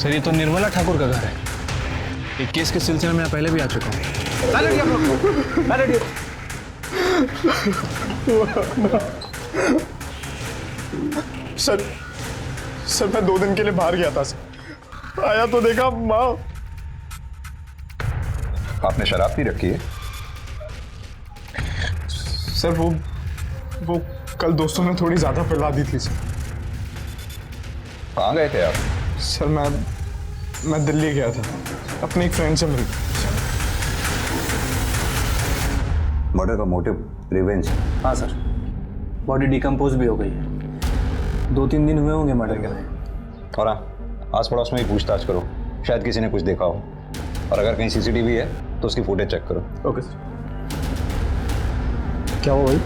Sir ये तो निर्मला ठाकुर का घर है। एक केस के सिलसिले में मैं पहले भी आ चुका हूँ। सर मैं 2 दिन के लिए बाहर गया था सर। आया तो देखा माँ। आपने शराब पी रखी है? सर वो कल दोस्तों ने थोड़ी ज्यादा पिला दी थी सर। कहाँ गए थे आप? सर मैं दिल्ली गया था अपने एक फ्रेंड से मिल। मर्डर का मोटिव रिवेंज? हाँ सर, बॉडी डिकम्पोज भी हो गई है। 2-3 दिन हुए होंगे मर्डर के लिए। और हाँ, आस पड़ोस में ही पूछताछ करो, शायद किसी ने कुछ देखा हो। और अगर कहीं सीसीटीवी है तो उसकी फुटेज चेक करो। Okay sir. क्या हुआ भाई?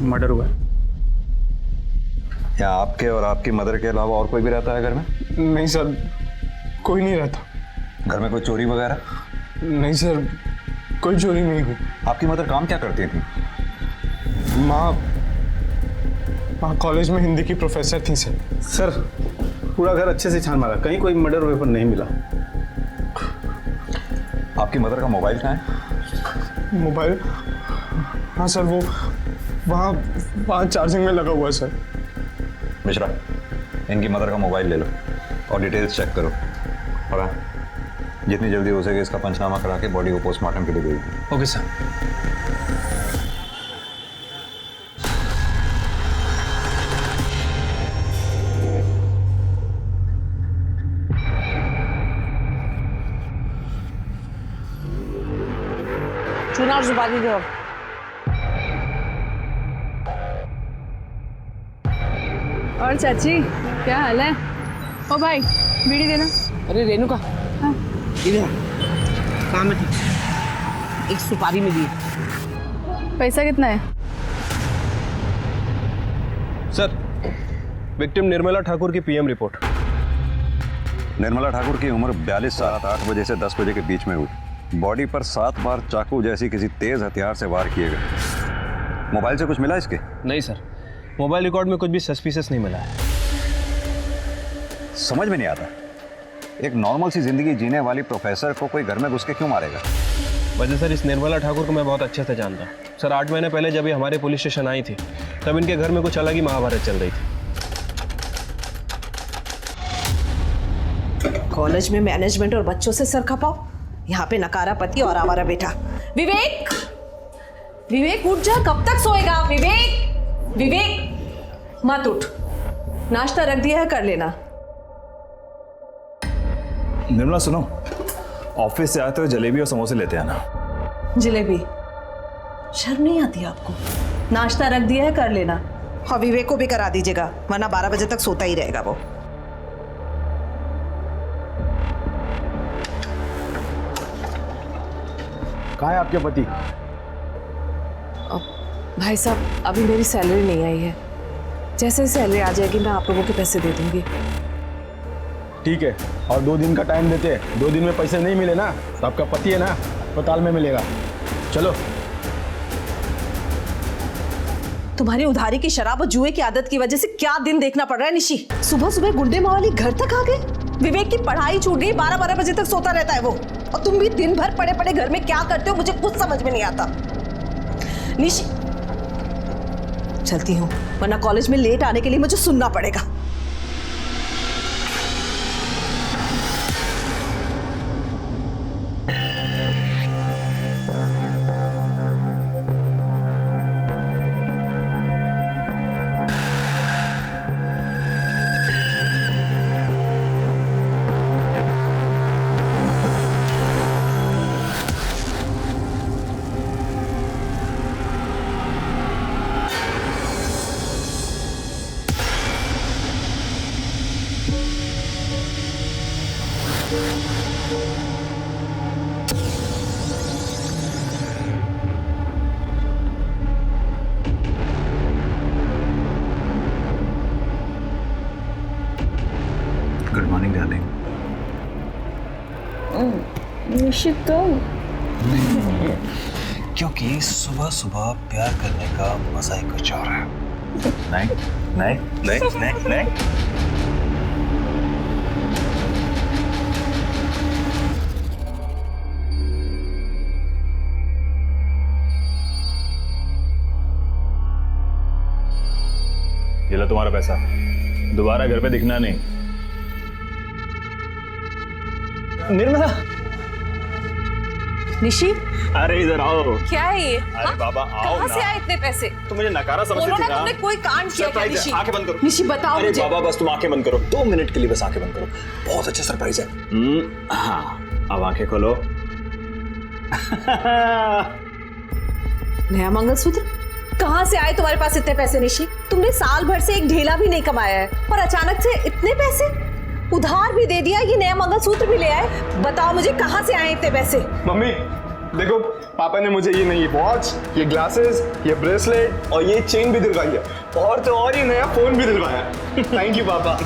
मर्डर हुआ है। यहाँ आपके और आपकी मदर के अलावा और कोई भी रहता है घर में? नहीं सर, कोई नहीं रहता। घर में कोई चोरी वगैरह? नहीं सर, कोई चोरी नहीं हुई। आपकी मदर काम क्या करती थी? माँ कॉलेज में हिंदी की प्रोफेसर थी सर। सर पूरा घर अच्छे से छान मारा, कहीं कोई मर्डर वेपन नहीं मिला। आपकी मदर का मोबाइल कहाँ है? मोबाइल? हाँ सर, वो वहाँ चार्जिंग में लगा हुआ है सर। मिश्रा, इनकी मदर का मोबाइल ले लो और डिटेल्स चेक करो। और हाँ, जितनी जल्दी हो सके इसका पंचनामा करा के बॉडी को पोस्टमार्टम के लिए भेज दो। Okay sir. चुनाव सुपारी दो। और चाची क्या हाल है? ओ भाई बीड़ी देना। अरे रेणुका, हाँ। इधर काम में थी, एक सुपारी में दी। पैसा कितना है? सर विक्टिम निर्मला ठाकुर की पीएम रिपोर्ट। निर्मला ठाकुर की उम्र 42 साल, 8 बजे से 10 बजे के बीच में हुई। बॉडी पर 7 बार चाकू जैसी किसी तेज हथियार से वार किए गए। मोबाइल से कुछ मिला इसके? नहीं सर, मोबाइल रिकॉर्ड में कुछ भी सस्पिशियस नहीं मिला है। समझ में नहीं आता, एक नॉर्मल सी जिंदगी जीने वाली प्रोफेसर को कोई घर में घुस के क्यों मारेगा? वजह सर, इस निर्मला ठाकुर को मैं बहुत अच्छे से जानता हूँ सर। 8 महीने पहले जब ये हमारे पुलिस स्टेशन आई थी तब इनके घर में कुछ अलग ही महाभारत चल रही थी। कॉलेज में मैनेजमेंट और बच्चों से सर खपाओ, यहाँ पे नकारा पति और आवारा बेटा। विवेक, विवेक उठ जा, कब तक सोएगा? विवेक, विवेक मत उठ, नाश्ता रख दिया है, कर लेना। निर्मला सुनो, ऑफिस से आते हुए जलेबी और समोसे लेते आना। जलेबी? शर्म नहीं आती आपको? नाश्ता रख दिया है, कर लेना। और विवेक को भी करा दीजिएगा, वरना 12 बजे तक सोता ही रहेगा वो। कहाँ है आपके पति? भाई साहब, अभी मेरी सैलरी नहीं आई है, जैसे सैलरी आ जाएगी मैं आप लोगों के पैसे दे दूंगी। ठीक है, और 2 दिन का टाइम देते हैं। 2 दिन में पैसे नहीं मिले ना तो आपका पति है ना अस्पताल में मिलेगा। चलो। तुम्हारी उधारी की शराब और जुए की आदत की वजह से क्या दिन देखना पड़ रहा है निशी। सुबह सुबह गुंडे मावाली घर तक आ गए। विवेक की पढ़ाई छूट गई, 12-12 बजे तक सोता रहता है वो। और तुम भी दिन भर पड़े पड़े घर में क्या करते हो, मुझे कुछ समझ में नहीं आता। निशी, चलती हूँ, वरना कॉलेज में लेट आने के लिए मुझे सुनना पड़ेगा। Good morning darling. निश्चित तो क्योंकि सुबह सुबह प्यार करने का मजा ही कुछ और है। नहीं नहीं नहीं नहीं नहीं। ये लो तुम्हारा पैसा, दोबारा घर पे दिखना नहीं। निर्मला, निशी, अरे इधर आओ। क्या है ये? अरे बाबा आओ कहाँ ना। से आए इतने पैसे? तुम मुझे नकारा समझती थी ना। तुमने कोई कांड किया क्या निशी? आंखें बंद करो। निशी बताओ अरे मुझे। बाबा बस तुम आंखें बंद करो, 2 मिनट के लिए बस आंखें बंद करो। बहुत अच्छा सरप्राइज है। हाँ अब आंखें खोलो। नया मंगलसूत्र? कहाँ से आए तुम्हारे पास इतने पैसे निशी? तुमने साल भर से एक ढेला भी नहीं कमाया है और अचानक से इतने पैसे? उधार भी दे दिया, ये नया मंगलसूत्र भी ले आए। बताओ मुझे कहाँ से आए इतने पैसे? मम्मी देखो, पापा ने मुझे ये नई वॉच, ये ग्लासेस, ये ब्रेसलेट और ये चेन भी दिलवाई है, और तो और ये नया फोन भी दिलवाया। थैंक यू पापा।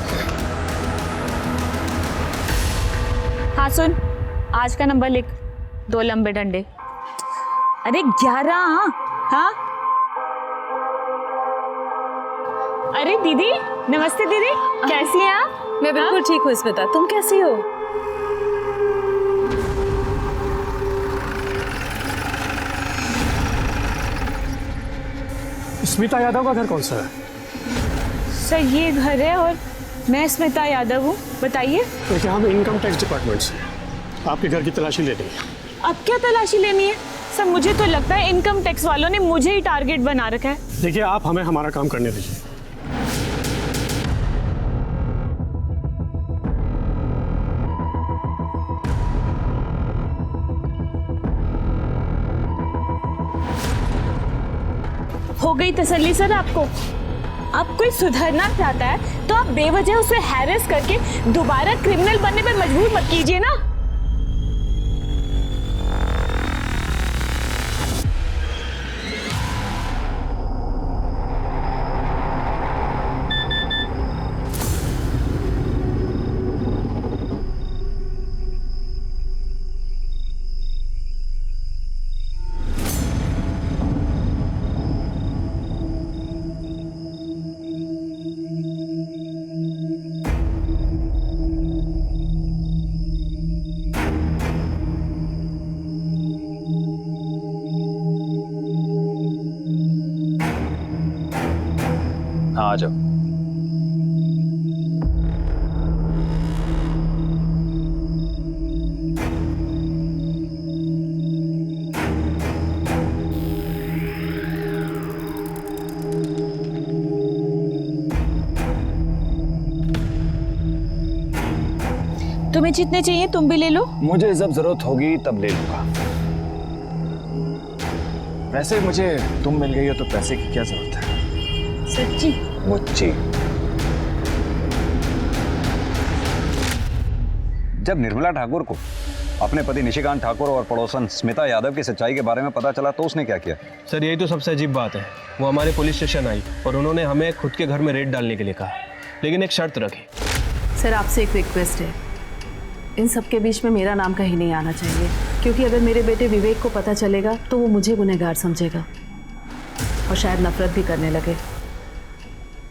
हाँ सुन, आज का नंबर लिख, 2 लंबे डंडे। अरे 11। हाँ अरे दीदी, नमस्ते दीदी, कैसी हैं आप? मैं बिल्कुल ठीक हूँ स्मिता, तुम कैसी हो? स्मिता यादव का घर कौन सा है? सर ये घर है और मैं स्मिता यादव हूँ। बताइए। देखिए, हम इनकम टैक्स डिपार्टमेंट से आपके घर की तलाशी ले रही है। अब क्या तलाशी लेनी है? सर मुझे तो लगता है इनकम टैक्स वालों ने मुझे ही टारगेट बना रखा है। देखिए, आप हमें हमारा काम करने दीजिए। हो गई तसल्ली सर आपको? अब कोई सुधरना चाहता है तो आप बेवजह उसे हैरेस करके दोबारा क्रिमिनल बनने पर मजबूर मत कीजिए ना। हाँ आ जाओ। तुम्हें जितने चाहिए तुम भी ले लो। मुझे जब जरूरत होगी तब ले लूंगा। वैसे मुझे तुम मिल गई हो तो पैसे की क्या जरूरत है? सच्ची? मुच्ची। जब निर्मला ठाकुर को अपने पति निशिकांत ठाकुर और पड़ोसन स्मिता यादव की सच्चाई के बारे में पता चला तो उसने क्या किया? सर यही तो सबसे अजीब बात है। वो हमारे पुलिस स्टेशन आई और उन्होंने हमें खुद के घर में रेड डालने के लिए कहा, लेकिन एक शर्त रखी। सर आपसे एक रिक्वेस्ट है, इन सब के बीच में मेरा नाम कहीं नहीं आना चाहिए, क्योंकि अगर मेरे बेटे विवेक को पता चलेगा तो वो मुझे गुनहगार समझेगा और शायद नफरत भी करने लगे।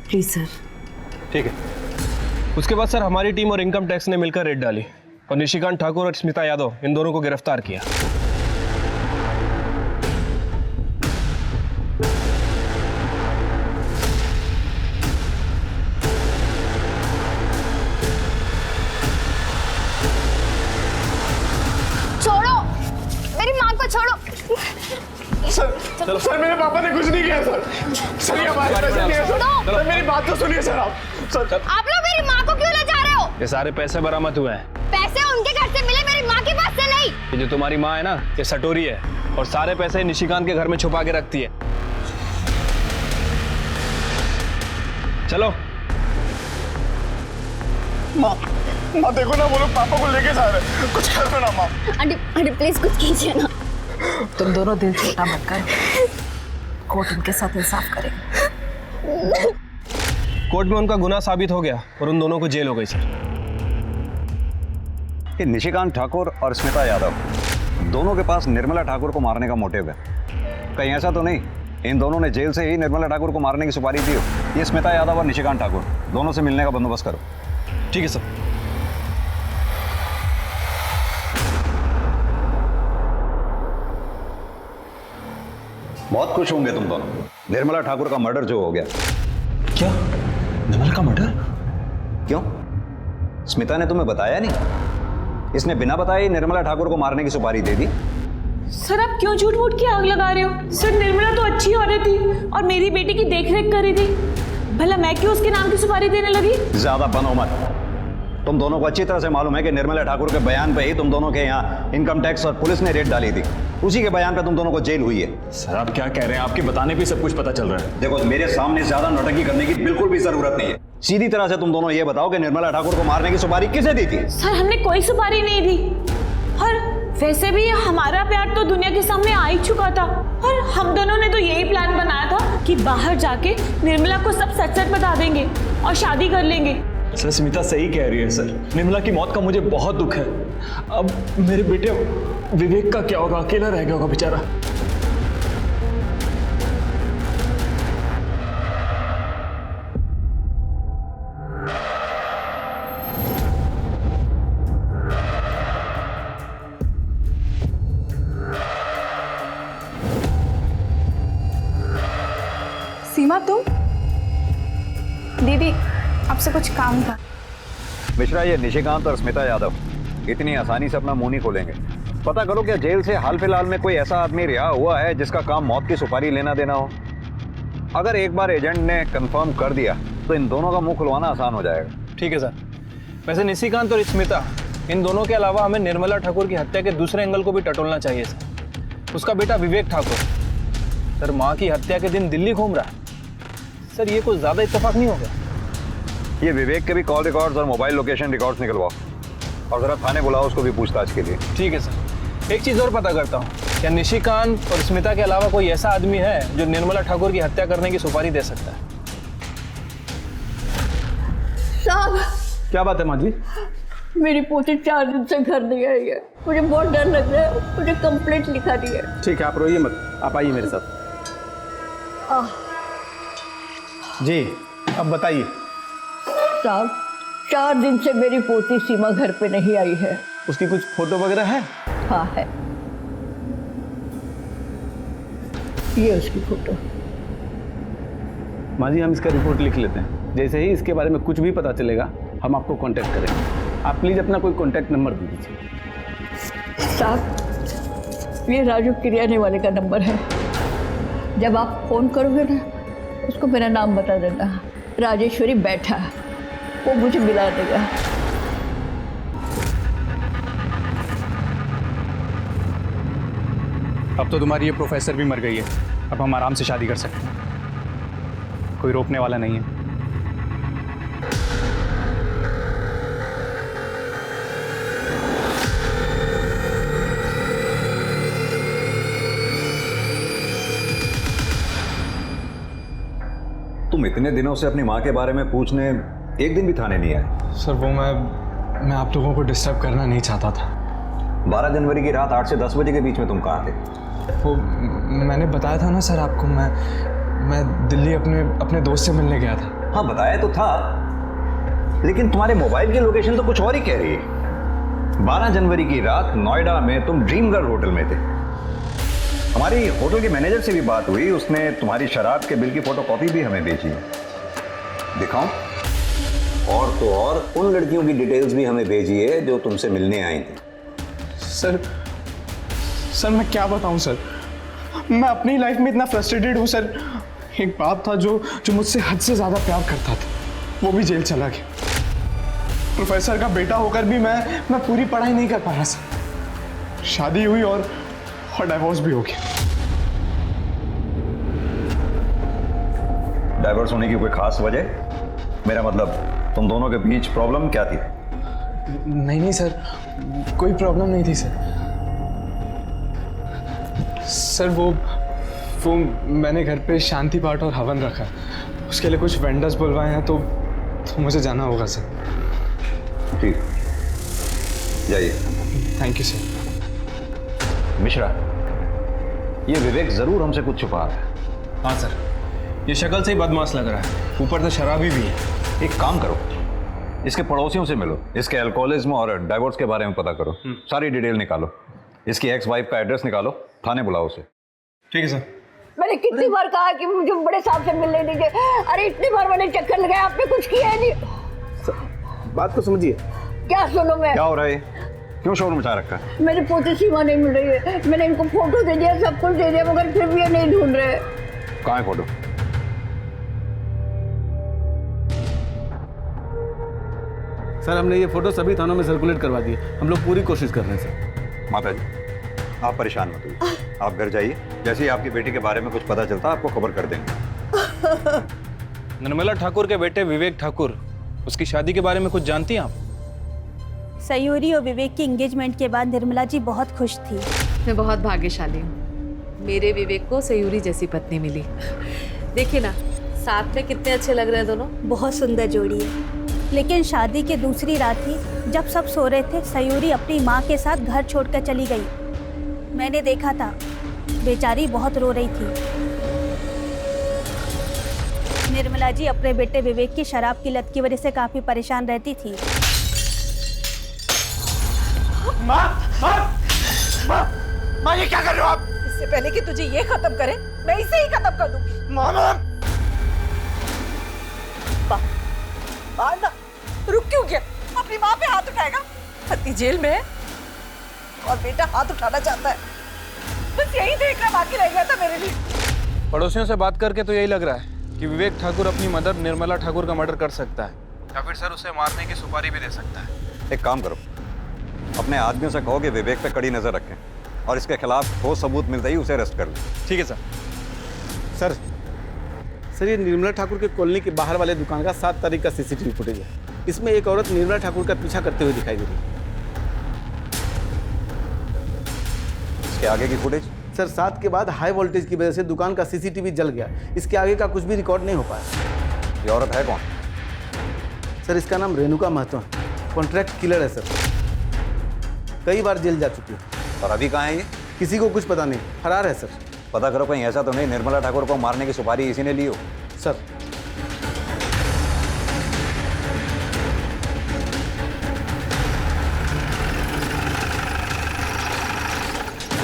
Please sir. ठीक है। उसके बाद सर हमारी टीम और इनकम टैक्स ने मिलकर रेड डाली और निशिकांत ठाकुर और स्मिता यादव इन दोनों को गिरफ्तार किया। छोड़ो मेरी माँ को, छोड़ो। सर मेरे पापा ने कुछ नहीं किया सर। सर ये हमारे पैसे नहीं है सर। सर मेरी बात तो सुनिए सर आप। सर आप लोग मेरी माँ को क्यों ले जा रहे हो? ये सारे पैसे बरामद हुए हैं। पैसे उनके घर से मिले, मेरी माँ के पास से नहीं। ये जो तुम्हारी माँ है ना, ये सटोरी है और सारे पैसे निशिकांत के घर में छुपा के रखती है। चलो। माँ देखो ना, वो लोग पापा को लेके जा रहे हैं, कुछ कर दो ना माँ। आंटी प्लीज कुछ कीजिए ना। तुम दोनों दिल छोटा मत करो, कोर्ट उनके साथ इंसाफ करेगा। कोर्ट में उनका गुनाह साबित हो गया और उन दोनों को जेल हो गई सर। कि निशिकांत ठाकुर और स्मिता यादव दोनों के पास निर्मला ठाकुर को मारने का मोटिव है। कहीं ऐसा तो नहीं इन दोनों ने जेल से ही निर्मला ठाकुर को मारने की सुपारी दी हो? ये स्मिता यादव और निशिकांत ठाकुर दोनों से मिलने का बंदोबस्त करो। ठीक है सर। बहुत खुश होंगे तुम दोनों, निर्मला ठाकुर का मर्डर जो हो गया। क्या? निर्मला का मर्डर? क्यों? स्मिता ने तुम्हें बताया नहीं? इसने बिना बताए ही निर्मला ठाकुर को मारने की सुपारी दे दी। सर आप क्यों झूठ मूठ की आग लगा रहे हो? सर निर्मला तो अच्छी औरत थी और मेरी बेटी की देखरेख कर रही थी। भला मैं क्यों उसके नाम की सुपारी देने लगी? ज्यादा बनो मत। तुम दोनों को अच्छी तरह से मालूम है कि निर्मला ठाकुर के बयान पे ही तुम दोनों के यहाँ इनकम टैक्स और पुलिस ने रेड डाली थी। उसी के बयान पे तुम दोनों को जेल हुई है। सर आप क्या कह रहे हैं? आपके बताने पे सब कुछ पता चल रहा है। देखो, मेरे सामने ज्यादा नौटंकी करने की बिल्कुल भी जरूरत नहीं है। सीधी तरह से तुम दोनों ये बताओ कि निर्मला ठाकुर को मारने की सुपारी किसे दी थी? सर हमने कोई सुपारी नहीं दी और वैसे भी हमारा प्यार तो दुनिया के सामने आ ही चुका था और हम दोनों ने तो यही प्लान बनाया था कि बाहर जाके निर्मला को सब सच सच बता देंगे और शादी कर लेंगे। सर स्मिता सही कह रही है सर। निर्मला की मौत का मुझे बहुत दुख है। अब मेरे बेटे विवेक का क्या होगा? अकेला रह गया होगा बेचारा। सीमा तुम? दीदी आपसे कुछ काम था। मिश्रा, ये निशिकांत और स्मिता यादव इतनी आसानी से अपना मुंह नहीं खोलेंगे। पता करो क्या जेल से हाल फिलहाल में कोई ऐसा आदमी रिहा हुआ है जिसका काम मौत की सुपारी लेना देना हो? अगर एक बार एजेंट ने कंफर्म कर दिया तो इन दोनों का मुंह खुलवाना आसान हो जाएगा। ठीक है सर। वैसे निशिकांत और स्मिता, इन दोनों के अलावा हमें निर्मला ठाकुर की हत्या के दूसरे एंगल को भी टटोलना चाहिए सर। उसका बेटा विवेक ठाकुर सर माँ की हत्या के दिन दिल्ली घूम रहा। सर ये कुछ ज़्यादा इत्तेफाक नहीं होगा? ये विवेक के भी कॉल रिकॉर्ड्स और मोबाइल लोकेशन रिकॉर्ड्स निकलवाओ और जरा थाने बुलाओ उसको भी पूछताछ के लिए। ठीक है सर। एक चीज़ और पता करता हूँ, क्या निशिकांत और स्मिता के अलावा कोई ऐसा आदमी है जो निर्मला ठाकुर की हत्या करने की सुपारी दे सकता है? साहब, क्या बात है माँ जी? मेरी पोती 4 दिन से घर नहीं आई है। मुझे बहुत डर लग रहा है। मुझे कंप्लेंट लिखा दी है। ठीक है, आप रोइए मत, आप आइए मेरे साथ। जी अब बताइए। साहब, 4 दिन से मेरी पोती सीमा घर पे नहीं आई है। उसकी कुछ फोटो वगैरह है? हाँ है, ये उसकी फोटो। माँ जी हम इसका रिपोर्ट लिख लेते हैं। जैसे ही इसके बारे में कुछ भी पता चलेगा हम आपको कांटेक्ट करेंगे। आप प्लीज़ अपना कोई कांटेक्ट नंबर दे दीजिए। साहब, ये राजू किरियाने वाले का नंबर है। जब आप फ़ोन करोगे ना, उसको मेरा नाम बता देना। राजेश्वरी बैठा, वो मुझे मिला देगा। अब तो तुम्हारी ये प्रोफेसर भी मर गई है। अब हम आराम से शादी कर सकते हैं, कोई रोकने वाला नहीं है। तुम इतने दिनों से अपनी माँ के बारे में पूछने एक दिन भी थाने नहीं आए? सर वो मैं आप लोगों को डिस्टर्ब करना नहीं चाहता था। 12 जनवरी की रात 8 से 10 बजे के बीच में तुम कहाँ थे? वो मैंने बताया था ना सर आपको, मैं दिल्ली अपने दोस्त से मिलने गया था। हाँ बताया तो था, लेकिन तुम्हारे मोबाइल की लोकेशन तो कुछ और ही कह रही है। 12 जनवरी की रात नोएडा में तुम ड्रीम गर्ल होटल में थे। हमारी होटल के मैनेजर से भी बात हुई, उसने तुम्हारी शराब के बिल की फोटोकॉपी भी हमें भेजी है। दिखाऊं? और तो और उन लड़कियों की डिटेल्स भी हमें भेजी है जो तुमसे मिलने आई थी। सर मैं क्या बताऊं सर, मैं अपनी लाइफ में इतना फ्रस्ट्रेटेड हूं सर। एक बाप था जो मुझसे हद से ज़्यादा प्यार करता था, वो भी जेल चला गया। प्रोफेसर का बेटा होकर भी मैं पूरी पढ़ाई नहीं कर पाया सर। शादी हुई और डाइवोर्स भी हो गया। डाइवोर्स होने की कोई खास वजह? मेरा मतलब तुम दोनों के बीच प्रॉब्लम क्या थी? नहीं सर, कोई प्रॉब्लम नहीं थी सर। वो मैंने घर पे शांति पाठ और हवन रखा, उसके लिए कुछ वेंडर्स बुलवाए हैं, तो मुझे जाना होगा सर। ठीक, जाइए। Thank you sir. मिश्रा, ये विवेक जरूर हमसे कुछ छुपा रहा है। हाँ सर, ये शक्ल से ही बदमाश लग रहा है, ऊपर से शराबी भी है। एक काम करो, इसके पड़ोसियों से मिलो, इसके अल्कोहलिज्म और डाइवोर्स के बारे में पता करो, सारी डिटेल निकालो, इसकी एक्स वाइफ का एड्रेस निकालो, थाने बुलाओ उसे। ठीक है सर। मैंने कितनी बार कहा कि मुझे बड़े साहब से मिलने दीजिए। अरे इतनी बार मैंने चक्कर लगाया, आपने कुछ किया ही नहीं। बात को समझिए। क्या सुनो मैं? क्या हो रहा है? क्यों शोर मचा रखा है? मेरी पोती सीमा नहीं मिल रही है। मैंने इनको फोटो दे दिया, सब कुछ दे दिया, मगर फिर भी ये नहीं ढूंढ रहे। कहाँ है फोटो? सर हमने ये फोटो सभी थानों में सर्कुलेट करवा दिए। हम लोग पूरी कोशिश कर रहे हैं सर। माता जी, आप परेशान मत होइए, आप घर जाइए। जैसे ही आपकी बेटी के बारे में कुछ पता चलता आपको खबर कर देंगे। निर्मला ठाकुर के बेटे विवेक ठाकुर, उसकी शादी के बारे में कुछ जानती हैं आप? सयूरी और विवेक की एंगेजमेंट के बाद निर्मला जी बहुत खुश थी। मैं बहुत भाग्यशाली हूँ, मेरे विवेक को सयूरी जैसी पत्नी मिली। देखिए ना, साथ में कितने अच्छे लग रहे हैं दोनों। बहुत सुंदर जोड़ी है। लेकिन शादी की दूसरी रात ही जब सब सो रहे थे, सयूरी अपनी माँ के साथ घर छोड़कर चली गई। मैंने देखा था, बेचारी बहुत रो रही थी। निर्मला जी अपने बेटे विवेक की शराब की लत की वजह से काफी परेशान रहती थी। माँ ये क्या कर रहे हो आप? इससे पहले कि तुझे ये खत्म करे, मैं इसे ही खत्म कर दूंगी। मामा ना, रुक क्यों गया? अपनी माँ पे हाथ उठाएगा? पति जेल में है और बेटा हाथ उठाना चाहता है। बस यही देखना बाकी रह गया था मेरे लिए। पड़ोसियों से बात करके तो यही लग रहा है कि विवेक ठाकुर अपनी मदर निर्मला ठाकुर का मर्डर कर सकता है, या फिर सर उसे मारने की सुपारी भी दे सकता है। एक काम करो, अपने आदमियों से कहो कि विवेक पे कड़ी नजर रखें और इसके खिलाफ ठोस सबूत मिलते ही उसे अरेस्ट कर लें। ठीक है सर। सर ये निर्मला ठाकुर के कॉलोनी के बाहर वाले दुकान का 7 तारीख का सीसीटीवी फुटेज है। इसमें एक औरत निर्मला ठाकुर का पीछा करते हुए दिखाई दे रही है। इसके आगे की फुटेज? सर 7 के बाद हाई वोल्टेज की वजह से दुकान का सीसीटीवी जल गया। इसके आगे का कुछ भी रिकॉर्ड नहीं हो पाया। ये औरत है कौन? सर इसका नाम रेणुका महतो है, कॉन्ट्रैक्ट किलर है सर। कई बार जेल जा चुकी है। और अभी कहाँ है ये? किसी को कुछ पता नहीं, फरार है सर। पता करो कहीं ऐसा तो नहीं निर्मला ठाकुर को मारने की सुपारी इसी ने ली हो। सर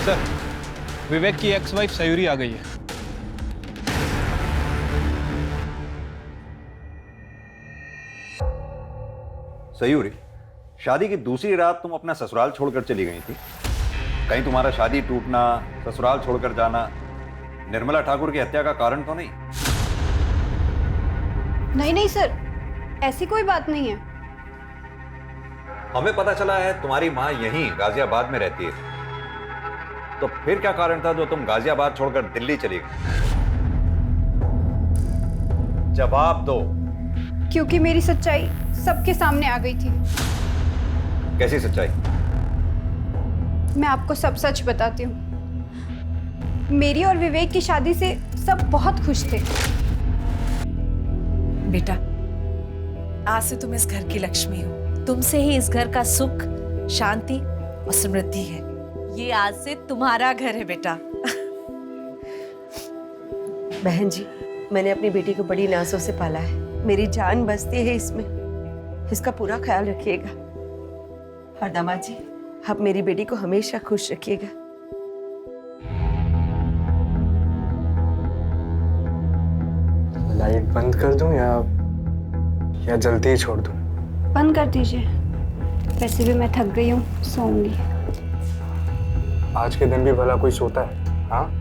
सर विवेक की एक्स वाइफ सयूरी आ गई है। सयूरी, शादी की दूसरी रात तुम अपना ससुराल छोड़कर चली गई थी। कहीं तुम्हारा शादी टूटना, ससुराल छोड़कर जाना निर्मला ठाकुर की हत्या का कारण तो नहीं? नहीं सर, ऐसी कोई बात नहीं है। हमें पता चला है तुम्हारी माँ यहीं गाजियाबाद में रहती है, तो फिर क्या कारण था जो तुम गाजियाबाद छोड़कर दिल्ली चली गई? जवाब दो। क्योंकि मेरी सच्चाई सबके सामने आ गई थी। कैसी सच्चाई? मैं आपको सब सच बताती हूँ। मेरी और विवेक की शादी से सब बहुत खुश थे। बेटा, आज से तुम इस घर की लक्ष्मी हो। तुमसे ही इस घर का सुख, शांति और समृद्धि है। ये आज से तुम्हारा घर है बेटा। बहन जी, मैंने अपनी बेटी को बड़ी नाजों से पाला है। मेरी जान बसती है इसमें, इसका पूरा ख्याल रखिएगा। और दामाद जी, आप मेरी बेटी को हमेशा खुश रखिएगा। लाइट बंद कर दूं या जल्दी ही छोड़ दूं? बंद कर दीजिए। वैसे भी मैं थक गई हूँ, सोऊंगी। आज के दिन भी भला कोई सोता है? हाँ,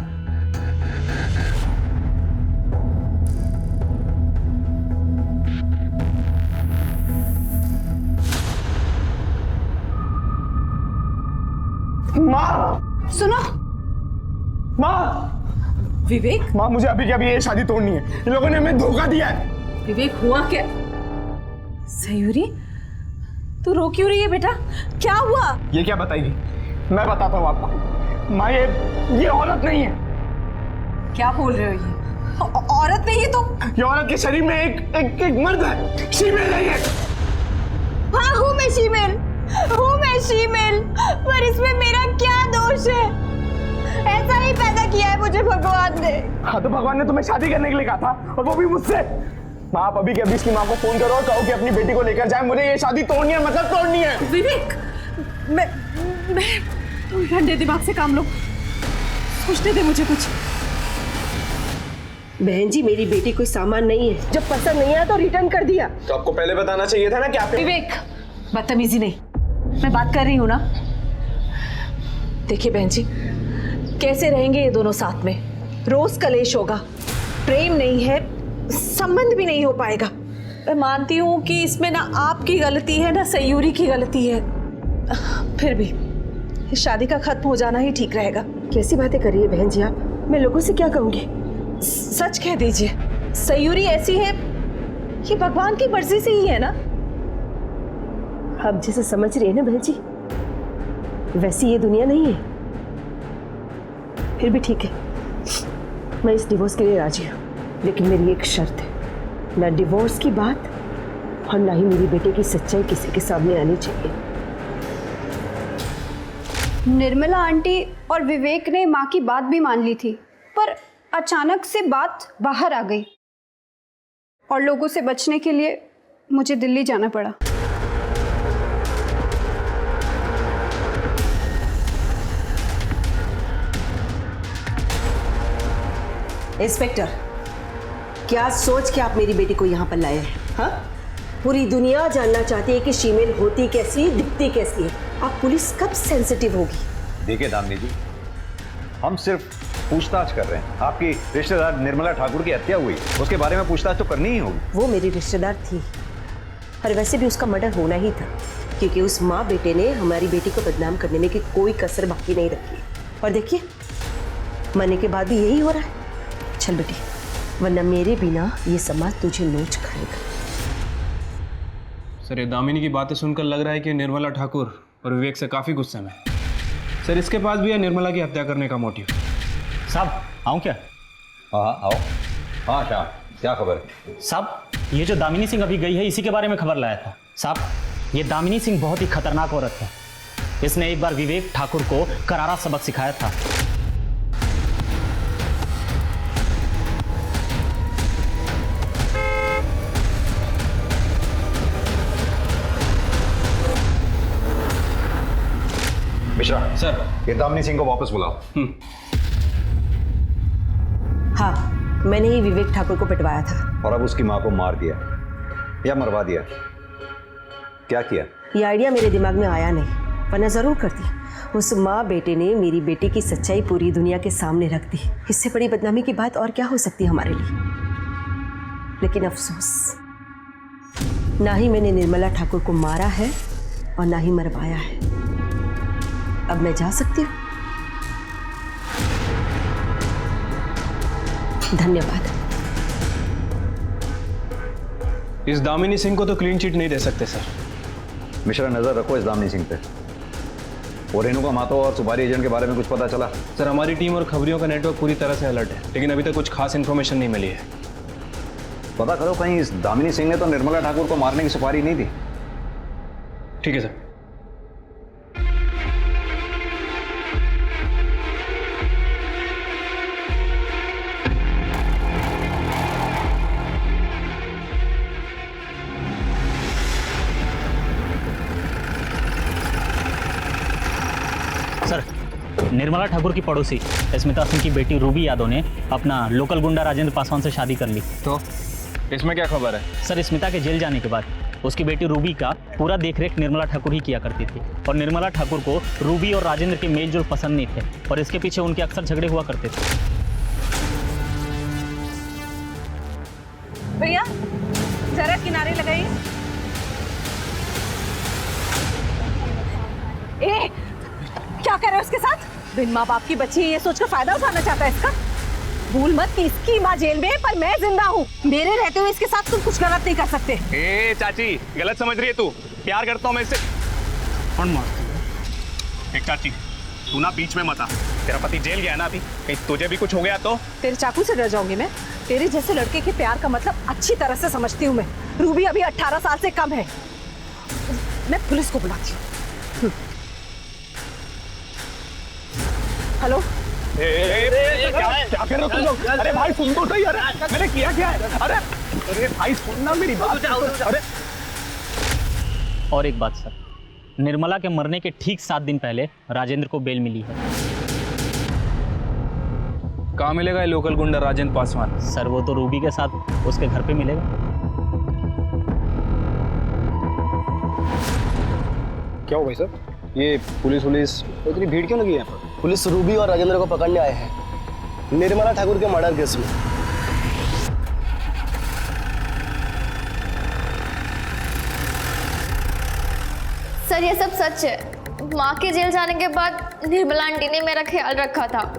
माँ सुनो। माँ, विवेक, माँ मुझे अभी के अभी ये शादी तोड़नी है। इन लोगों ने हमें धोखा दिया है। विवेक हुआ क्या? सयूरी, तू रो क्यों रही है बेटा? क्या हुआ? ये क्या बताएगी? मैं बताता हूँ आपको। माँ ये औरत नहीं है। क्या बोल रहे हो? ये औरत नहीं है तो? ये औरत के शरीर में एक मर्द है। शीमेल है ये। हाँ, हूँ मैं शीमेल, पर इसमें मेरा क्या दोष है? ऐसा ही पैदा किया है मुझे भगवान ने। हाँ, तो भगवान ने तुम्हें शादी करने के लिए कहा था, और वो भी मुझसे। माँ, आप अभी के अभी इसकी माँ को फोन करो और कहो कि अपनी बेटी को लेकर जाए। मुझे ये शादी तोड़नी है, मतलब तोड़नी है। विवेक, मैं ठंडे दिमाग से काम लो। सोचने दे मुझे कुछ। बहन जी, मेरी बेटी कोई सामान नहीं है, जब पसंद नहीं आया तो रिटर्न कर दिया। तो आपको पहले बताना चाहिए था ना कि आप। विवेक, बदतमीजी नहीं, मैं बात कर रही हूँ ना। देखिए बहन जी, कैसे रहेंगे ये दोनों साथ में? रोज कलेश होगा, प्रेम नहीं है, संबंध भी नहीं हो पाएगा। मैं मानती हूँ कि इसमें ना आपकी गलती है ना सयूरी की गलती है, फिर भी इस शादी का खत्म हो जाना ही ठीक रहेगा। कैसी बातें कर रही है बहन जी आप? मैं लोगों से क्या कहूँगी? सच कह दीजिए, सयूरी ऐसी है, ये भगवान की मर्जी से ही है ना। आप जैसे समझ रही है ना बहन जी, वैसी ये दुनिया नहीं है। फिर भी ठीक है, मैं इस डिवोर्स के लिए राजी हूँ, लेकिन मेरी एक शर्त है, ना डिवोर्स की बात और ना ही मेरी बेटे की सच्चाई किसी के सामने आनी चाहिए। निर्मला आंटी और विवेक ने माँ की बात भी मान ली थी, पर अचानक से बात बाहर आ गई और लोगों से बचने के लिए मुझे दिल्ली जाना पड़ा। इंस्पेक्टर, क्या सोच के आप मेरी बेटी को यहाँ पर लाए हैं? हाँ, पूरी दुनिया जानना चाहती है कि शीमेल होती कैसी, दिखती कैसी है। आप पुलिस कब सेंसिटिव होगी? देखिए दामिनी जी, हम सिर्फ पूछताछ कर रहे हैं। आपकी रिश्तेदार निर्मला ठाकुर की हत्या हुई, उसके बारे में पूछताछ तो करनी ही होगी। वो मेरी रिश्तेदार थी, और वैसे भी उसका मर्डर होना ही था, क्योंकि उस माँ बेटे ने हमारी बेटी को बदनाम करने में की कोई कसर बाकी नहीं रखी। और देखिए, मरने के बाद भी यही हो रहा है। चल बेटी, वरना मेरे बिना ये समाज तुझे नोच खाएगा। सर, ये दामिनी की बातें सुनकर लग रहा है कि निर्मला ठाकुर और विवेक से काफ़ी गुस्से में है। सर, इसके पास भी है निर्मला की हत्या करने का मोटिव। साहब, आऊँ क्या? हाँ आओ। हाँ शाह, क्या खबर है? साहब, ये जो दामिनी सिंह अभी गई है, इसी के बारे में खबर लाया था। साहब, ये दामिनी सिंह बहुत ही खतरनाक औरत है। इसने एक बार विवेक ठाकुर को करारा सबक सिखाया था। मिश्रा सर, ये दामिनी सिंह को वापस बुलाओ। हाँ, मैंने ही विवेक ठाकुर को पिटवाया था। और अब उसकी माँ को मार दिया या मरवा दिया? क्या किया? ये आइडिया मेरे दिमाग में आया नहीं, वरना जरूर करती। उस माँ बेटे ने मेरी बेटी की सच्चाई पूरी दुनिया के सामने रख दी। इससे बड़ी बदनामी की बात और क्या हो सकती है हमारे लिए? लेकिन अफसोस, ना ही मैंने निर्मला ठाकुर को मारा है और ना ही मरवाया है। अब मैं जा सकती हूँ? धन्यवाद। इस दामिनी सिंह को तो क्लीन चिट नहीं दे सकते सर। मिश्रा, नजर रखो इस दामिनी सिंह पे। और रेणुका मातो और सुपारी एजेंट के बारे में कुछ पता चला? सर, हमारी टीम और खबरियों का नेटवर्क पूरी तरह से अलर्ट है, लेकिन अभी तक कुछ खास इन्फॉर्मेशन नहीं मिली है। पता करो, कहीं इस दामिनी सिंह ने तो निर्मला ठाकुर को मारने की सुपारी नहीं दी। ठीक है सर। सर, निर्मला ठाकुर की पड़ोसी स्मिता सिंह की बेटी रूबी यादव ने अपना लोकल गुंडा राजेंद्र पासवान से शादी कर ली। तो इसमें क्या खबर है? सर, स्मिता के जेल जाने के बाद उसकी बेटी रूबी का पूरा देखरेख निर्मला ठाकुर ही किया करती थी, और निर्मला ठाकुर को रूबी और राजेंद्र के मेल जोल पसंद नहीं थे, और इसके पीछे उनके अक्सर झगड़े हुआ करते थे। भैया, जरा किनारे लगाइए। ए, क्या कर रहे हो उसके साथ? बिन माँ बाप की बच्ची ये सोचकर फायदा उठाना चाहता है इसका। भूल मत कि इसकी माँ जेल में है, पर मैं जिंदा हूँ। मेरे रहते हुए इसके साथ तुम कुछ गलत नहीं कर सकते। ए चाची, गलत समझ रही है तू। प्यार करता हूँ मैं इससे। कौन मारती है? एक चाची, तू ना बीच में मत आ। तेरा पति जेल गया ना अभी, कहीं तुझे भी कुछ हो गया तो? तेरे चाकू से डर जाऊंगी मैं? तेरे जैसे लड़के के प्यार का मतलब अच्छी तरह से समझती हूँ मैं। रूबी अभी 18 साल से कम है। मैं पुलिस को बुलाती हूँ। हेलो, क्या कर रहे हो तुम लोग? अरे भाई सुन तो सही। अरे मैंने किया क्या है? अरे अरे भाई सुनना मेरी बात। अरे और एक बात सर, निर्मला के मरने के ठीक 7 दिन पहले राजेंद्र को बेल मिली है। कहाँ मिलेगा ये लोकल गुंडा राजेंद्र पासवान? सर वो तो रूबी के साथ उसके घर पे मिलेगा। क्या हो भाई साहब, ये पुलिस इतनी भीड़ क्यों लगी है यहाँ पर? पुलिस रूबी और राजेंद्र को पकड़ने आए हैं निर्मला ठाकुर के मर्डर केस में। सर ये सब सच है। माँ के जेल जाने के बाद निर्मला आंटी ने मेरा ख्याल रखा था।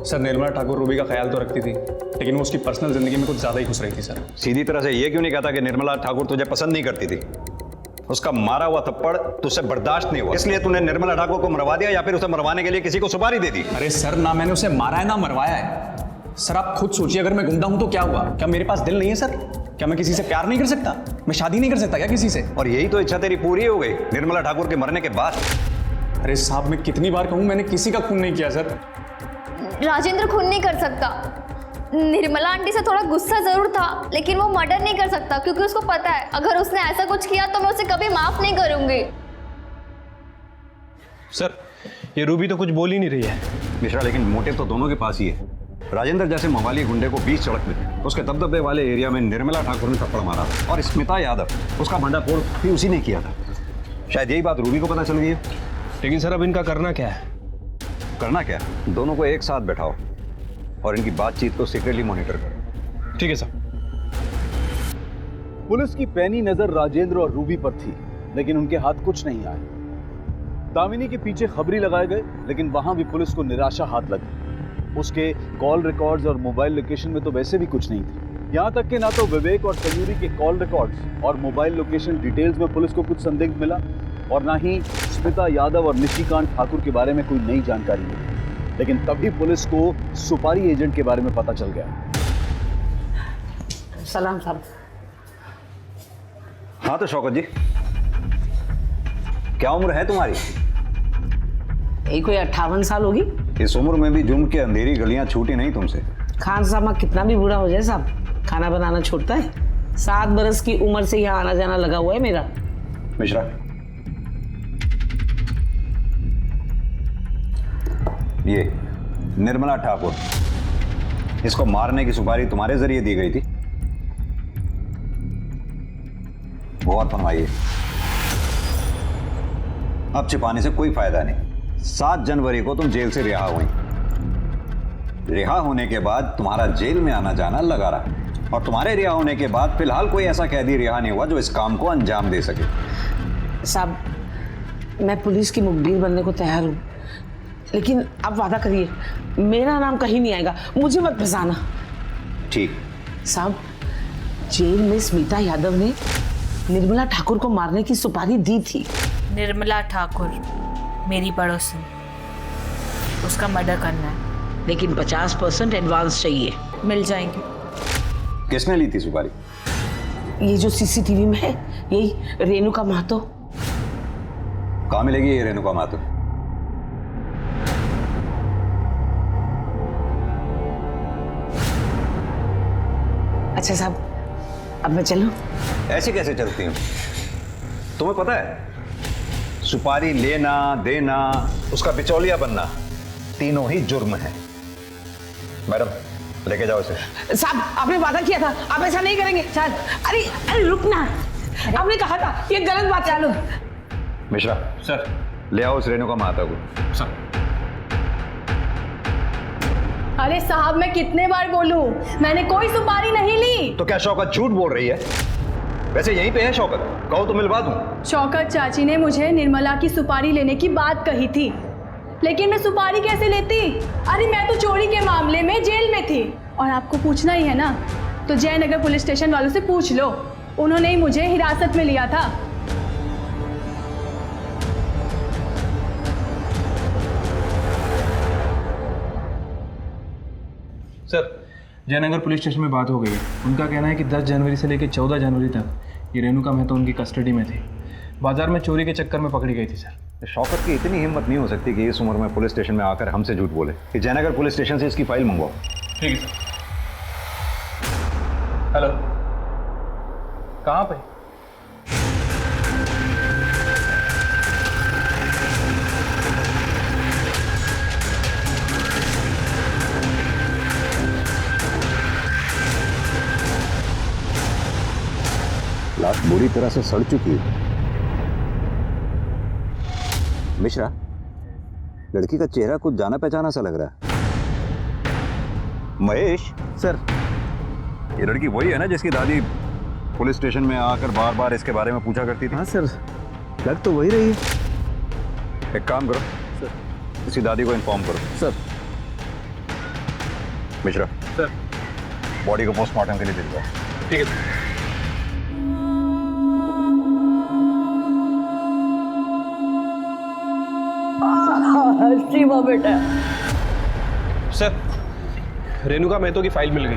सर निर्मला ठाकुर रूबी का ख्याल तो रखती थी, लेकिन वो उसकी पर्सनल जिंदगी में कुछ ज्यादा ही घुस रही थी सर। सीधी तरह से ये क्यों नहीं कहता कि निर्मला ठाकुर तुझे पसंद नहीं करती थी? उसका मारा हुआ थप्पड़ तुझसे बर्दाश्त नहीं हुआ, इसलिए तूने निर्मला ठाकुर को मरवा दिया, या फिर उसे मरवाने के लिए किसी को सुपारी दे दी? अरे सर, ना मैंने उसे मारा है ना मरवाया है। सर आप खुद सोचिए, अगर मैं गुंडा हूं तो क्या हुआ? क्या मेरे पास दिल नहीं है सर? क्या मैं किसी से प्यार नहीं कर सकता? मैं शादी नहीं कर सकता क्या किसी से? और यही तो इच्छा तेरी पूरी हो गई निर्मला ठाकुर के मरने के बाद। अरे साहब, मैं कितनी बार कहूं, मैंने किसी का खून नहीं किया सर। राजेंद्र खून नहीं कर सकता। निर्मला आंटी से थोड़ा गुस्सा जरूर था, लेकिन वो मर्डर नहीं कर सकता, क्योंकि उसको पता है अगर उसने ऐसा कुछ किया तो मैं उसे कभी माफ नहीं करूंगी। सर ये रूबी तो कुछ बोल ही नहीं रही है। मिश्रा, लेकिन मोटिव तो दोनों के पास ही है। राजेंद्र जैसे मवाली गुंडे को बीच सड़क में उसके दबदबे वाले एरिया में निर्मला ठाकुर ने थप्पड़ मारा, और स्मिता यादव उसका भंडाफोड़ भी उसी ने किया था। शायद यही बात रूबी को पता चल गई है। लेकिन सर अब इनका करना क्या है? करना क्या? दोनों को एक साथ बैठाओ और इनकी बातचीत को सीक्रेटली मॉनिटर करो। ठीक है सर। पुलिस की पैनी नजर राजेंद्र और रूबी पर थी, लेकिन उनके हाथ कुछ नहीं आए। दामिनी के पीछे खबरी लगाए गए, लेकिन वहां भी पुलिस को निराशा हाथ लगी। उसके कॉल रिकॉर्ड्स और मोबाइल लोकेशन में तो वैसे भी कुछ नहीं थी। यहां तक कि ना तो विवेक और सयूरी के कॉल रिकॉर्ड्स और मोबाइल लोकेशन डिटेल्स में पुलिस को कुछ संदिग्ध मिला, और ना ही स्मिता यादव और निशिकांत ठाकुर के बारे में कोई नई जानकारी मिली। लेकिन तभी पुलिस को सुपारी एजेंट के बारे में पता चल गया। सलाम साहब। हाँ तो शौकत जी, क्या उम्र है तुम्हारी? यही कोई 58 साल होगी। इस उम्र में भी जुर्म की अंधेरी गलियां छूटी नहीं तुमसे। खान साहब कितना भी बूढ़ा हो जाए साहब, खाना बनाना छोड़ता है। 7 बरस की उम्र से यहाँ आना जाना लगा हुआ है मेरा। मिश्रा, ये निर्मला ठाकुर, इसको मारने की सुपारी तुम्हारे जरिए दी गई थी। गौर फरमाइए, अब छिपाने से कोई फायदा नहीं। 7 जनवरी को तुम जेल से रिहा हुई। रिहा होने के बाद तुम्हारा जेल में आना जाना लगा रहा, और तुम्हारे रिहा होने के बाद फिलहाल कोई ऐसा कैदी रिहा नहीं हुआ जो इस काम को अंजाम दे सके। साहब, मैं पुलिस की मुखबिर बनने को तैयार हूँ, लेकिन आप वादा करिए मेरा नाम कहीं नहीं आएगा, मुझे मत फंसाना। ठीक। साहब, जेल में स्मिता यादव ने निर्मला ठाकुर को मारने की सुपारी दी थी। निर्मला ठाकुर मेरी पड़ोसन, उसका मर्डर करना है, लेकिन 50% एडवांस चाहिए। मिल जाएंगे। किसने ली थी सुपारी? ये जो सीसीटीवी में है, यही रेणुका महतो। कहाँ मिलेगी ये रेणुका महतो? अच्छा साहब, अब मैं चलूं? ऐसे कैसे चलती हूँ? तुम्हें पता है, सुपारी लेना देना, उसका बिचौलिया बनना, तीनों ही जुर्म है। मैडम, लेके जाओ इसे। साहब, आपने वादा किया था, आप ऐसा नहीं करेंगे। साहब, अरे अरे रुकना, आपने कहा था, ये गलत बात है। लो मिश्रा सर, ले आओ उस रेणुका महतो को। सर। अरे साहब, मैं कितने बार बोलूं, मैंने कोई सुपारी नहीं ली। तो क्या शौकत झूठ बोल रही है? वैसे यहीं पे है शौकत, कहो तो मिलवा दूं। शौकत चाची ने मुझे निर्मला की सुपारी लेने की बात कही थी, लेकिन मैं सुपारी कैसे लेती? अरे मैं तो चोरी के मामले में जेल में थी, और आपको पूछना ही है ना, तो जयनगर पुलिस स्टेशन वालों से पूछ लो, उन्होंने ही मुझे हिरासत में लिया था। सर, जयनगर पुलिस स्टेशन में बात हो गई है। उनका कहना है कि 10 जनवरी से लेकर 14 जनवरी तक ये रेणुका महतो उनकी कस्टडी में थी। बाजार में चोरी के चक्कर में पकड़ी गई थी सर। शौकत की इतनी हिम्मत नहीं हो सकती कि इस उम्र में पुलिस स्टेशन में आकर हमसे झूठ बोले। कि जयनगर पुलिस स्टेशन से इसकी फाइल मंगवाओ। ठीक है सर। हेलो, कहाँ पे? लाश बुरी तरह से सड़ चुकी है। मिश्रा, लड़की का चेहरा कुछ जाना पहचाना सा लग रहा है। महेश सर, ये लड़की वही है ना जिसकी दादी पुलिस स्टेशन में आकर बार बार इसके बारे में पूछा करती थी? हाँ सर, लग तो वही रही है। एक काम करो सर, इसकी दादी को इन्फॉर्म करो। सर। मिश्रा सर, बॉडी को पोस्टमार्टम के लिए दे दो। ठीक है। सीमा बेटा। सर, रेणुका मेहतो की फाइल मिल गई।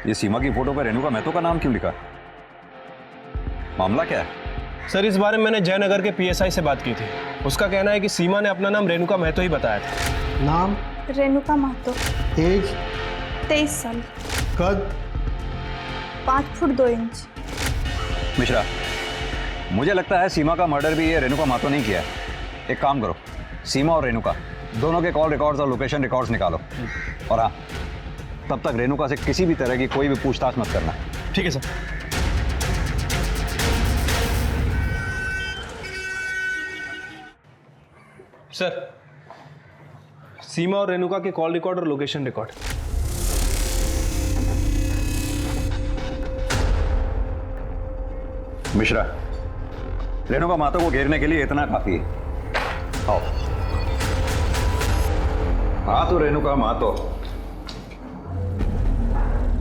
ये सीमा की फोटो पर रेणुका मेहतो का नाम क्यों लिखा? मामला क्या है? सर, इस बारे में मैंने जयनगर के पीएसआई से बात की थी। उसका कहना है कि सीमा ने अपना नाम रेणुका मेहतो ही बताया था। नाम? रेणुका महतो। एज? 23 साल। कद? 5 फुट 2 इंच। मिश्रा, मुझे लगता है सीमा का मर्डर भी ये रेणुका महतो नहीं किया है। एक काम करो, सीमा और रेणुका दोनों के कॉल रिकॉर्ड्स और लोकेशन रिकॉर्ड्स निकालो। और हाँ, तब तक रेणुका से किसी भी तरह की कोई भी पूछताछ मत करना। ठीक है सर। सर, सीमा और रेणुका के कॉल रिकॉर्ड और लोकेशन रिकॉर्ड। मिश्रा, रेणुका महतो को घेरने के लिए इतना काफी है। आओ। हाँ तो रेणुका महतो,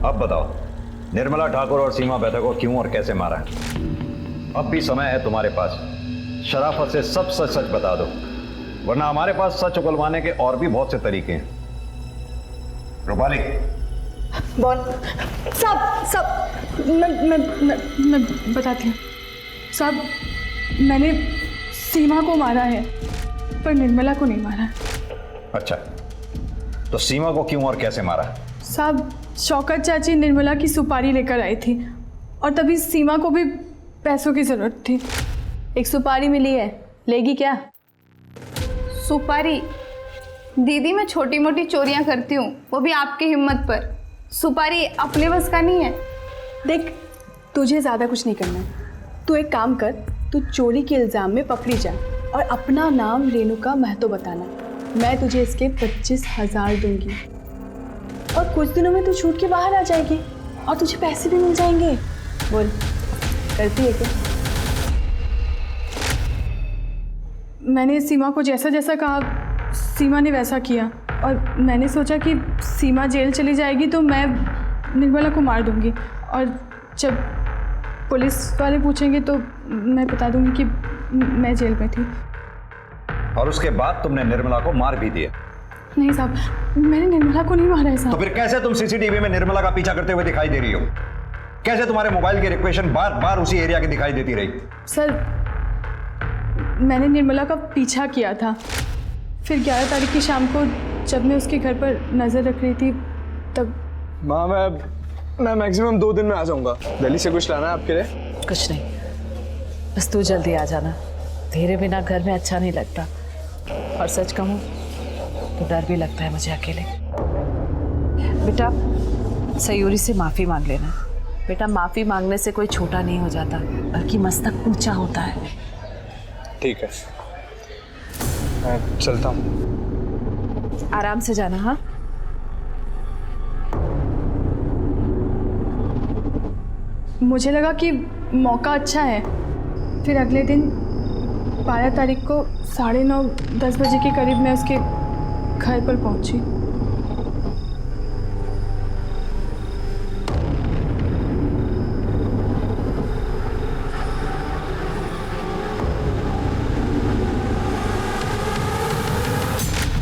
अब बताओ निर्मला ठाकुर और सीमा बेहता को क्यों और कैसे मारा? अब भी समय है तुम्हारे पास, शराफत से सब सच सच बता दो, वरना हमारे पास सच उगलवाने के और भी बहुत से तरीके हैं। रूपाली, बोल। सब मैं बताती हूँ। साहब, मैंने सीमा को मारा है पर निर्मला को नहीं मारा। अच्छा, तो सीमा को क्यों और कैसे मारा? साहब, शौकत चाची निर्मला की सुपारी लेकर आई थी और तभी सीमा को भी पैसों की जरूरत थी। एक सुपारी मिली है, लेगी क्या? सुपारी? दीदी, मैं छोटी मोटी चोरियां करती हूँ, वो भी आपकी हिम्मत पर। सुपारी अपने बस का नहीं है। देख, तुझे ज़्यादा कुछ नहीं करना है। तू एक काम कर, तू चोरी के इल्ज़ाम में पकड़ी जा और अपना नाम रेणुका महतो बताना। मैं तुझे इसके 25,000 दूंगी और कुछ दिनों में तू छूट के बाहर आ जाएगी और तुझे पैसे भी मिल जाएंगे। बोल, करती है क्या? मैंने सीमा को जैसा जैसा कहा, सीमा ने वैसा किया और मैंने सोचा कि सीमा जेल चली जाएगी तो मैं निर्मला को मार दूंगी और जब पुलिस वाले पूछेंगे तो मैं बता दूंगी कि मैं जेल में थी। और उसके बाद तुमने निर्मला को मार भी दिया? नहीं साहब, मैंने निर्मला को नहीं मारा है साहब। तो फिर कैसे तुम सीसीटीवी में निर्मला का पीछा करते हुए दिखाई दे रही हो? कैसे तुम्हारे मोबाइल की रिक्वेशन बार बार उसी एरिया की दिखाई देती रही? सर, मैंने निर्मला का पीछा किया था, फिर 11 तारीख की शाम को जब मैं उसके घर पर नज़र रख रही थी तब। माँ, मैं मैक्सिमम 2 दिन में आ जाऊंगा। दिल्ली से कुछ लाना है आपके लिए? कुछ नहीं, बस तू जल्दी आ जाना। तेरे बिना घर में अच्छा नहीं लगता और सच कहूँ तो डर भी लगता है मुझे अकेले। बेटा, सयूरी से माफ़ी मांग लेना। बेटा, माफ़ी मांगने से कोई छोटा नहीं हो जाता बल्कि मस्तक ऊंचा होता है। ठीक है, मैं चलता हूँ। आराम से जाना। हाँ, मुझे लगा कि मौका अच्छा है, फिर अगले दिन 12 तारीख को 9:30-10 बजे के करीब मैं उसके घर पर पहुंची।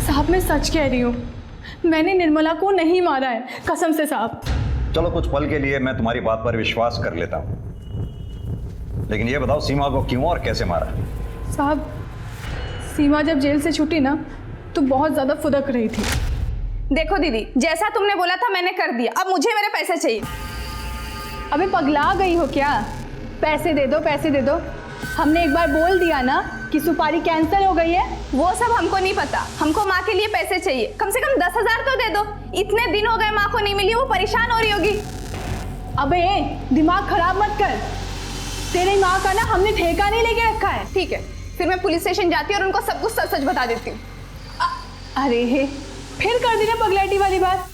साहब, मैं सच कह रही हूँ, मैंने निर्मला को नहीं मारा है, कसम से साहब। चलो, कुछ पल के लिए मैं तुम्हारी बात पर विश्वास कर लेता हूँ, लेकिन ये बताओ सीमा को क्यों और कैसे मारा? साहब, सीमा जब जेल से छूटी ना तो बहुत ज़्यादा फुदक रही थी। देखो दीदी, जैसा तुमने बोला था मैंने कर दिया, अब मुझे मेरे पैसे चाहिए। अबे पगला गई हो क्या? पैसे दे दो, पैसे दे दो। हमने एक बार बोल दिया ना कि सुपारी कैंसिल हो गई है। वो सब हमको नहीं पता, हमको माँ के लिए पैसे चाहिए, कम से कम 10,000 तो दे दो। इतने दिन हो गए माँ को नहीं मिली, वो परेशान हो रही होगी। अबे दिमाग खराब मत कर, तेरी माँ का ना हमने ठेका नहीं लेके रखा है। ठीक है, फिर मैं पुलिस स्टेशन जाती हूँ और उनको सब कुछ सच सच बता देती हूँ। अरे हे, फिर कर दी ना पगलैटी वाली बात।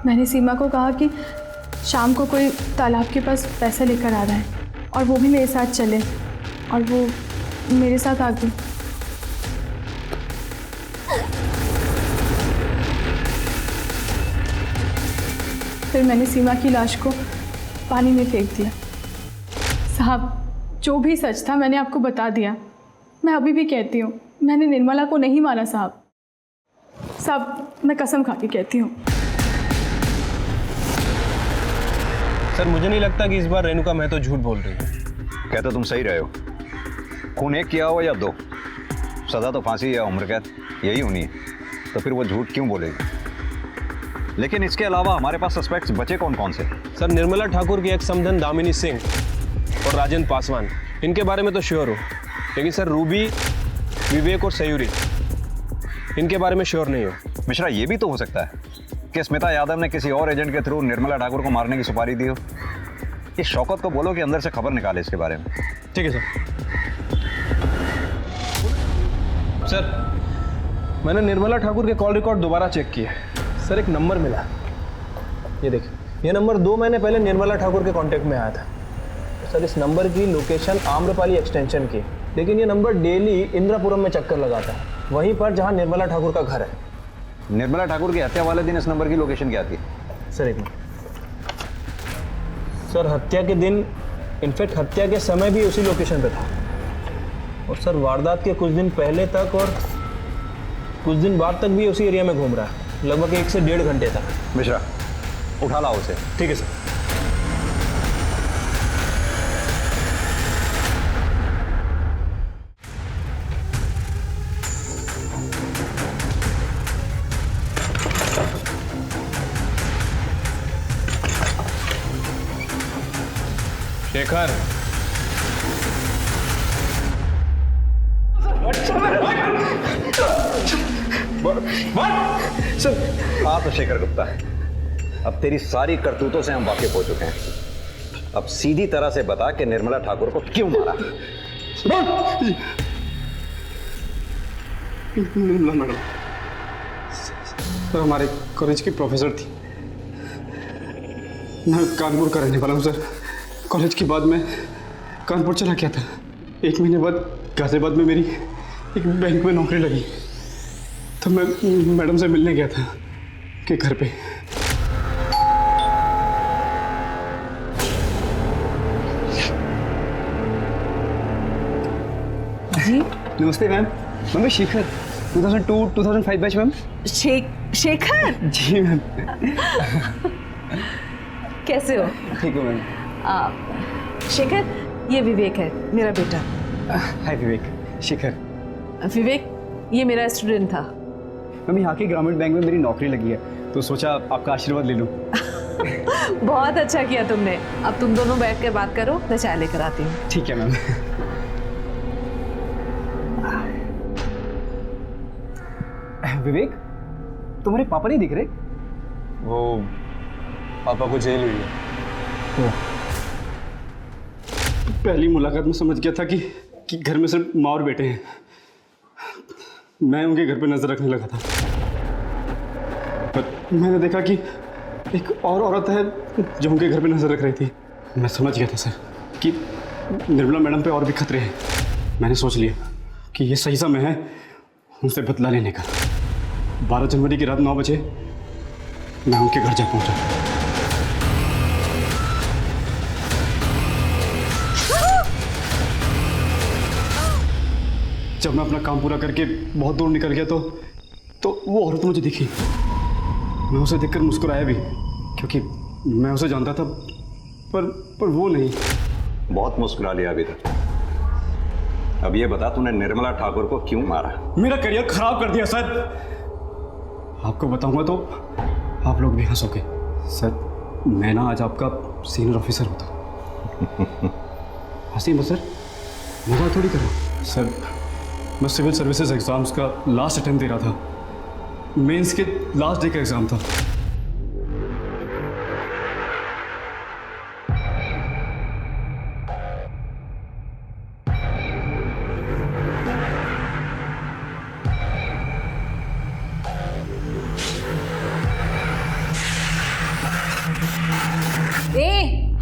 मैंने सीमा को कहा कि शाम को कोई तालाब के पास पैसा लेकर आ रहा है और वो भी मेरे साथ चले, और वो मेरे साथ आ गई। फिर मैंने सीमा की लाश को पानी में फेंक दिया। साहब, जो भी सच था मैंने आपको बता दिया। मैं अभी भी कहती हूँ, मैंने निर्मला को नहीं मारा साहब। साहब, मैं कसम खा के कहती हूँ। सर, मुझे नहीं लगता कि इस बार रेणुका महतो झूठ बोल रही है। कहते तुम सही रहे हो। खून एक किया हो या दो, सजा तो फांसी या उम्र कैद यही होनी है, तो फिर वो झूठ क्यों बोलेगी? लेकिन इसके अलावा हमारे पास सस्पेक्ट्स बचे कौन कौन से? सर, निर्मला ठाकुर की एक समधन दामिनी सिंह और राजेंद्र पासवान, इनके बारे में तो श्योर हो। लेकिन सर, रूबी, विवेक और सयूरी, इनके बारे में श्योर नहीं हो। मिश्रा, ये भी तो हो सकता है कि स्मिता यादव ने किसी और एजेंट के थ्रू निर्मला ठाकुर को मारने की सुपारी दी हो। इस शौकत को बोलो कि अंदर से खबर निकाले इसके बारे में। ठीक है सर, मैंने निर्मला ठाकुर के कॉल रिकॉर्ड दोबारा चेक किए। सर, एक नंबर मिला, ये देखिए, ये नंबर 2 महीने पहले निर्मला ठाकुर के कांटेक्ट में आया था। सर, इस नंबर की लोकेशन आम्रपाली एक्सटेंशन की, लेकिन ये नंबर डेली इंद्रापुरम में चक्कर लगाता है, वहीं पर जहां निर्मला ठाकुर का घर है। निर्मला ठाकुर की हत्या वाले दिन इस नंबर की लोकेशन क्या थी? सर, एक मिनट। सर, हत्या के दिन, इनफैक्ट हत्या के समय भी उसी लोकेशन पे था। और सर, वारदात के कुछ दिन पहले तक और कुछ दिन बाद तक भी उसी एरिया में घूम रहा है, लगभग 1 से 1.5 घंटे तक। मिश्रा, उठा लाओ उसे। ठीक है सर। शेखर, हाँ तो शेखर गुप्ता, अब तेरी सारी करतूतों से हम वाकिफ हो चुके हैं। अब सीधी तरह से बता कि निर्मला ठाकुर को क्यों मारा? निर्मला मैडम सर हमारे कॉलेज की प्रोफेसर थी। मैं कानपुर का रहने वाला हूँ सर। कॉलेज के बाद मैं कानपुर चला गया था। 1 महीने बाद गाजियाबाद में मेरी एक बैंक में नौकरी लगी, तो मैं मैडम से मिलने गया था कि घर पे। जी नमस्ते ma'am. Ma'am, Shekhar 2002-2005 batch ma'am. Shekhar ji ma'am. कैसे हो? ठीक हो मैम। शेखर, ये विवेक है, मेरा बेटा। हाय विवेक। शेखर। विवेक, ये मेरा स्टूडेंट था। मैम, यहाँ के ग्रामीण बैंक में मेरी नौकरी लगी है, तो सोचा आपका आशीर्वाद ले लूँ। बहुत अच्छा किया तुमने। अब तुम दोनों बैठ कर बात करो, मैं चाय लेकर आती हूँ। ठीक है मैम। विवेक, तुम्हारे पापा नहीं दिख रहे? वो पापा को जेल हुई है। पहली मुलाकात में समझ गया था कि घर में सिर्फ माँ और बेटे हैं। मैं उनके घर पे नजर रखने लगा था, पर मैंने देखा कि एक और औरत है जो उनके घर पे नजर रख रही थी। मैं समझ गया था सर कि निर्मला मैडम पे और भी खतरे हैं। मैंने सोच लिया कि ये सही समय है उनसे बदला लेने का। 12 जनवरी की रात 9 बजे मैं उनके घर जा पहुंचा। जब मैं अपना काम पूरा करके बहुत दूर निकल गया तो वो औरत मुझे दिखी। मैं उसे देखकर मुस्कुराया भी, क्योंकि मैं उसे जानता था, पर वो नहीं। बहुत मुस्कुरा लिया अभी तक। अब ये बता, तूने निर्मला ठाकुर को क्यों मारा? मेरा करियर खराब कर दिया सर। आपको बताऊंगा तो आप लोग भी हंसोगे सर। मैं ना आज आपका सीनियर ऑफिसर होता। हंसी मत सर, मजाक थोड़ी करो सर। मैं सिविल सर्विसेज एग्जाम्स का लास्ट अटेम्प्ट दे रहा था। मेंस के लास्ट डे का एग्जाम था।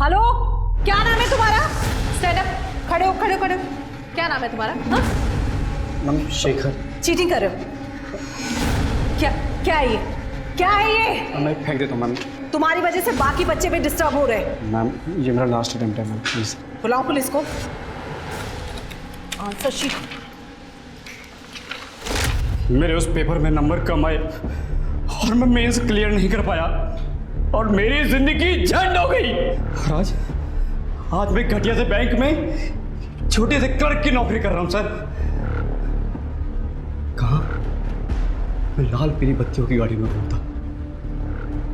हेलो, क्या नाम है तुम्हारा? स्टैंड अप, खड़े हो खड़े हो खड़े हो। क्या नाम है तुम्हारा? हाँ? मैम शेखर। चीटिंग कर रहे हो? क्या है ये? क्या है ये? मैं फेंक देता हूँ मैम। तुम्हारी वजह से बाकी बच्चे भी डिस्टर्ब हो रहे हैं। मैम ये मेरा लास्ट अटेम्प्ट है मैम, प्लीज। बुलाओ पुलिस को। Answer sheet. मेरे उस पेपर में नंबर कम आए और मैं मेंस क्लियर नहीं कर पाया और मेरी जिंदगी झंड हो गई। आज मैं घटिया से बैंक में छोटे से क्लर्क की नौकरी कर रहा हूं सर। कहाँ? मैं लाल पीली बत्तियों की गाड़ी में घूमता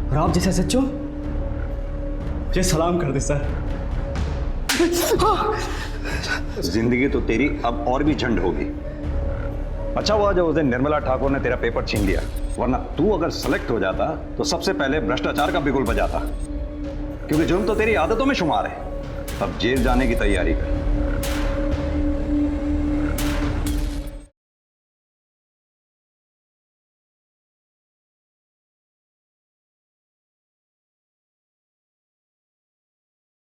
और आप जैसे सच्चो मुझे सलाम कर दे सर। जिंदगी तो तेरी अब और भी झंड होगी। अच्छा हुआ जो उस दिन निर्मला ठाकुर ने तेरा पेपर छीन लिया, वरना तू अगर सेलेक्ट हो जाता तो सबसे पहले भ्रष्टाचार का बिगुल बजाता, क्योंकि जुर्म तो तेरी आदतों में शुमार है। अब जेल जाने की तैयारी कर।